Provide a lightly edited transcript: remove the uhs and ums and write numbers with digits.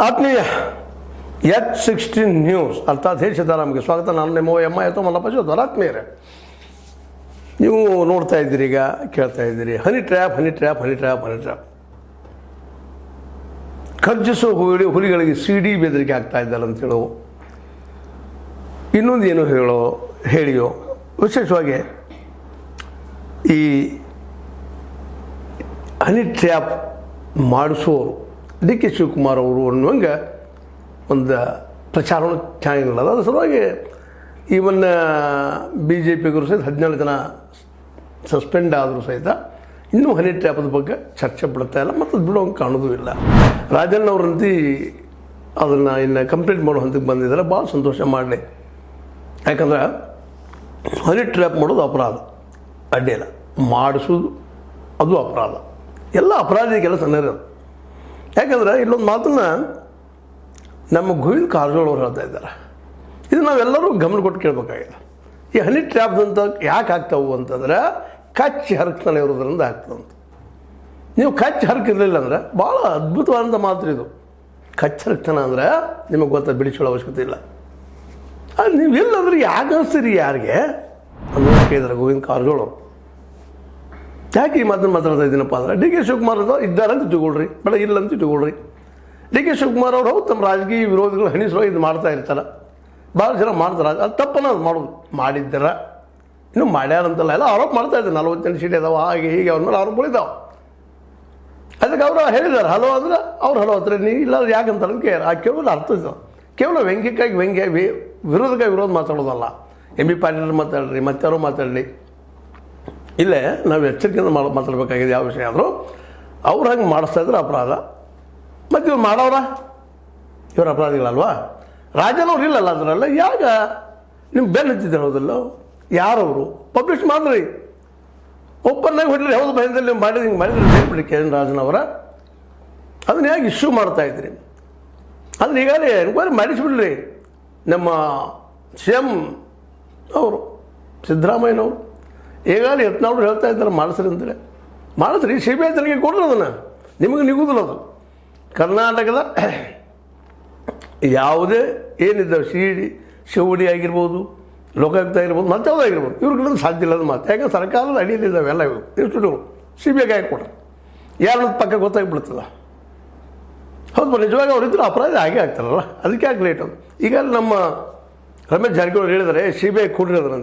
ಆತ್ಮೀಯ H16 news ಅರ್ಥಾತ್ ಹೇ ಸಿದ್ದರಾಮ್ಗೆ ಸ್ವಾಗತ. ನಾನು ನಿಮ್ಮ ಎಮ್ಮ ಮಲ್ಲಪ್ಪ ಜೋದರ್. ಆತ್ಮೀಯರೇ, ನೀವು ನೋಡ್ತಾ ಇದ್ದೀರಿ, ಈಗ ಕೇಳ್ತಾ ಇದ್ದೀರಿ, honey trap honey trap honey trap honey trap. ಖರ್ಜಿಸೋ ಹುಲಿಗಳಿಗೆ CD ಬೆದರಿಕೆ ಆಗ್ತಾ ಇದ್ದಾರೆ ಅಂತೇಳೋ, ಇನ್ನೊಂದು ಏನು ಹೇಳಿಯೋ, ವಿಶೇಷವಾಗಿ ಈ ಹನಿ ಟ್ರ್ಯಾಪ್ ಮಾಡಿಸೋರು DK ಶಿವಕುಮಾರ್ ಅವರು ಅನ್ನುವಂಗೆ ಒಂದು ಪ್ರಚಾರವನ್ನು ಚೆನ್ನಾಗಿಲ್ಲ. ಅದರ ಸಲುವಾಗಿ ಈವನ್ BJPಗರು ಸಹಿತ 17 ಜನ ಸಸ್ಪೆಂಡ್ ಆದರೂ ಸಹಿತ ಇನ್ನೂ ಹನಿ ಟ್ರ್ಯಾಪದ ಬಗ್ಗೆ ಚರ್ಚೆ ಬಿಡ್ತಾ ಇಲ್ಲ ಮತ್ತು ಅದು ಬಿಡೋಂಗೆ ಕಾಣೋದು ಇಲ್ಲ. ರಾಜಣ್ಣ ಅವರಂತೂ ಅದನ್ನು ಇನ್ನು ಕಂಪ್ಲೀಟ್ ಮಾಡೋ ಹಂತಕ್ಕೆ ಬಂದಿದ್ದಾರೆ. ಭಾಳ ಸಂತೋಷ ಮಾಡಲಿ. ಯಾಕಂದ್ರೆ ಹನಿ ಟ್ರ್ಯಾಪ್ ಮಾಡೋದು ಅಪರಾಧ, ಅಡ್ಡಿಲ್ಲ. ಮಾಡಿಸೋದು ಅದು ಅಪರಾಧ. ಎಲ್ಲ ಅಪರಾಧ ಕೆಲಸ ಇರೋದು. ಯಾಕಂದ್ರೆ ಇಲ್ಲೊಂದು ಮಾತನ್ನು ನಮ್ಮ ಗೋವಿಂದ ಕಾರಜೋಳ ಅವರು ಹೇಳ್ತಾ ಇದ್ದಾರೆ. ಇದು ನಾವೆಲ್ಲರೂ ಗಮನ ಕೊಟ್ಟು ಕೇಳಬೇಕಾಗಿದೆ. ಈ ಹನಿ ಟ್ರ್ಯಾಪ್ಸ್ ಅಂತ ಯಾಕೆ ಆಗ್ತಾವು ಅಂತಂದ್ರೆ ಕಚ್ಚಿ ಹರಕ್ತಾನೆ ಇರೋದ್ರಿಂದ ಆಗ್ತದಂತ. ನೀವು ಕಚ್ಚಿ ಹರಕಿರಲಿಲ್ಲ ಅಂದರೆ ಭಾಳ ಅದ್ಭುತವಾದಂಥ ಮಾತು ಇದು. ಕಚ್ಚಿ ಹರಕ್ತಾನ ಅಂದರೆ ನಿಮಗೆ ಗೊತ್ತ, ಬಿಡಿಸೋಳ ಅವಶ್ಯಕತೆ ಇಲ್ಲ. ಅದು ನೀವು ಇಲ್ಲಂದ್ರೆ ಯಾಕೆ ಅನಿಸ್ತೀರಿ ಯಾರಿಗೆ ಅನ್ನೋದು ಕೇಳಿದ್ರೆ ಗೋವಿಂದ ಕಾರಜೋಳ ಅವರು. ಯಾಕೆ ಈ ಮಾತನ್ನು ಮಾತಾಡ್ತಾ ಇದ್ದೀನಪ್ಪ ಅಂದರೆ, DK ಶಿವಕುಮಾರ್ ಅವರು ಇದ್ದಾರಂತ ತಿಳ್ಕೊಳ್ರಿ, ಬೇಡ ಇಲ್ಲಂತ ತಿಳ್ಕೊಳ್ರಿ. DK ಶಿವಕುಮಾರ್ ಅವರು ಹೌದು, ತಮ್ಮ ರಾಜಕೀಯ ವಿರೋಧಿಗಳು ಹಣಿಸೋ ಇದು ಮಾಡ್ತಾ ಇರ್ತಾರೆ, ಭಾಳ ಜನ ಮಾಡ್ತಾರೆ. ಅದು ತಪ್ಪನ ಅದು ಮಾಡೋದು. ಮಾಡಿದ್ದೀರ ಇನ್ನೂ ಮಾಡ್ಯಾರಂತಲ್ಲ, ಎಲ್ಲ ಆರೋಪ ಮಾಡ್ತಾ ಇದ್ದಾರೆ. 48 ಸೀಟ್ ಇದಾವೆ, ಹಾಗೆ ಹೀಗೆ ಅವ್ರ ಮೇಲೆ ಆರೋಪಗಳಿದ್ದಾವೆ. ಅದಕ್ಕೆ ಅವರು ಹೇಳಿದ್ದಾರೆ ಹಲೋ ಅಂದ್ರೆ ಅವ್ರು ಹಲೋ ಹತ್ರ ನೀ ಇಲ್ಲ ಯಾಕಂತಾರೆ ಕೇರ್. ಆ ಕೇವಲ ಅರ್ಥ ಇದ್ದಾವೆ. ಕೇವಲ ವ್ಯಂಗ್ಯಕ್ಕಾಗಿ ವಿರೋಧಕ್ಕಾಗಿ ವಿರೋಧ ಮಾತಾಡೋದಲ್ಲ. MB ಪಾಟೀಲ್ ಮಾತಾಡ್ರಿ, ಮತ್ತಾರು ಮಾತಾಡಲಿ, ಇಲ್ಲೇ ನಾವು ಎಚ್ಚರಿಕೆಯಿಂದ ಮಾತಾಡಬೇಕಾಗಿದೆ. ಯಾವ ವಿಷಯ ಆದರೂ ಅವ್ರು ಹಂಗೆ ಮಾಡಿಸ್ತಾ ಇದ್ರೆ ಅಪರಾಧ. ಮತ್ತು ಇವ್ರು ಮಾಡೋರ ಇವ್ರು ಅಪರಾಧಿಗಳಲ್ವಾ? ರಾಜನವ್ರು ಇಲ್ಲಲ್ಲ ಅದರಲ್ಲ. ಯಾಗ ನಿಮ್ಮ ಬೆನ್ನು ಹತ್ತಿದ್ದಾರೆ ಹೌದಲ್ಲ? ಯಾರವರು ಪಬ್ಲಿಷ್ ಮಾಡಿರಿ, ಓಪನ್ನಾಗಿ ಹೊಡ್ರಿ. ಹೌದು ಭಯದಲ್ಲಿ ನೀವು ಮಾಡಿದ್ರೆ ಹಿಂಗೆ ಮಾಡಿದ್ರೆ ಹೇಳ್ಬಿಡಿ KN ರಾಜನವರ. ಅದನ್ನ ಹೇಗೆ ಇಶ್ಯೂ ಮಾಡ್ತಾಯಿದ್ರಿ? ಅದನ್ನ ಈಗಾಗಲೇ ಎನ್ಕ್ವೈರಿ ಮಾಡಿಸ್ಬಿಡ್ರಿ. ನಮ್ಮ CM ಅವರು ಸಿದ್ದರಾಮಯ್ಯನವರು ಈಗಾಗಲೇ ಯತ್ನಾಳರು ಹೇಳ್ತಾ ಇದ್ದಾರೆ ಮಾಡಿಸ್ರಿ ಅಂತೇಳಿ. ಮಾಡಿಸ್ರಿ, CBI ತನಿಖೆ ಕೊಡ್ರಿ. ಅದನ್ನು ನಿಮಗೆ ನಿಗುದಿಲ್ಲ. ಅದು ಕರ್ನಾಟಕದ ಯಾವುದೇ ಏನಿದ್ದಾವೆ COD ಆಗಿರ್ಬೋದು, ಲೋಕಾಯುಕ್ತ ಆಗಿರ್ಬೋದು, ಮತ್ತು ಯಾವುದಾಗಿರ್ಬೋದು, ಇವ್ರುಗಳಿಂದ ಸಾಧ್ಯ ಇಲ್ಲದ ಮಾತು. ಯಾಕಂದ್ರೆ ಸರ್ಕಾರದ ಅಡಿಯಲ್ಲಿದ್ದಾವೆ ಎಲ್ಲ ಇವು ಇನ್ಸ್ಟಿಟ್ಯೂಟ್ಗಳು. CBI ಹಾಕಿ ಕೊಡ್ರಿ, ಯಾರನ್ನ ಪಕ್ಕ ಗೊತ್ತಾಗಿಬಿಡ್ತದ. ಹೌದು, ನಿಜವಾಗಿ ಅವರಿದ್ದರೂ ಅಪರಾಧ ಆಗೇ ಆಗ್ತಾರಲ್ಲ, ಅದಕ್ಕೆ ಯಾಕೆ ಲೇಟ್ ಅದು. ಈಗ ನಮ್ಮ ರಮೇಶ್ ಜಾರಕಿಹೊಳಿ ಹೇಳಿದರೆ CBI ಕೊಡ್ರಿ ಅದರಂತೆ.